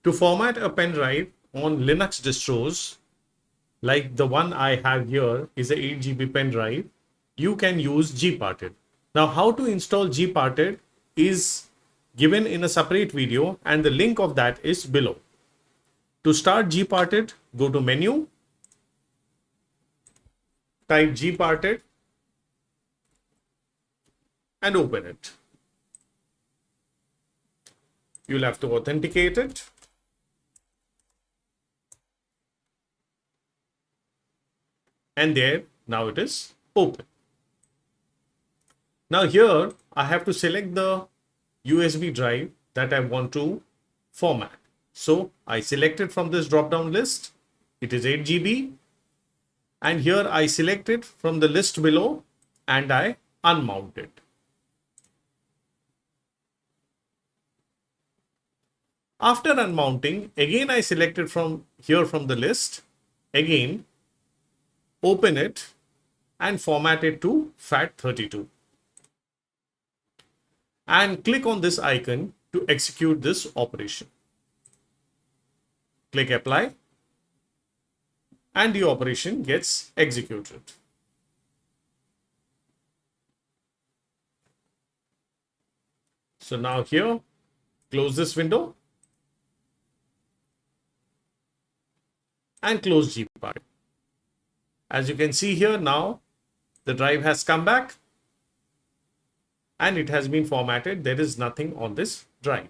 To format a pen drive on Linux distros, like the one I have here is a 8 GB pen drive, you can use gparted. Now, how to install gparted is given in a separate video, and the link of that is below. To start gparted, go to menu, type gparted and open it. You'll have to authenticate it. And there, now it is open. Now here, I have to select the USB drive that I want to format. So I select it from this drop-down list. It is 8 GB. And here I select it from the list below and I unmount it. After unmounting, again I select it from here from the list. Again, open it and format it to FAT32. And click on this icon to execute this operation. Click apply and the operation gets executed. So now here, close this window and close gparted. As you can see here now, the drive has come back and it has been formatted. There is nothing on this drive.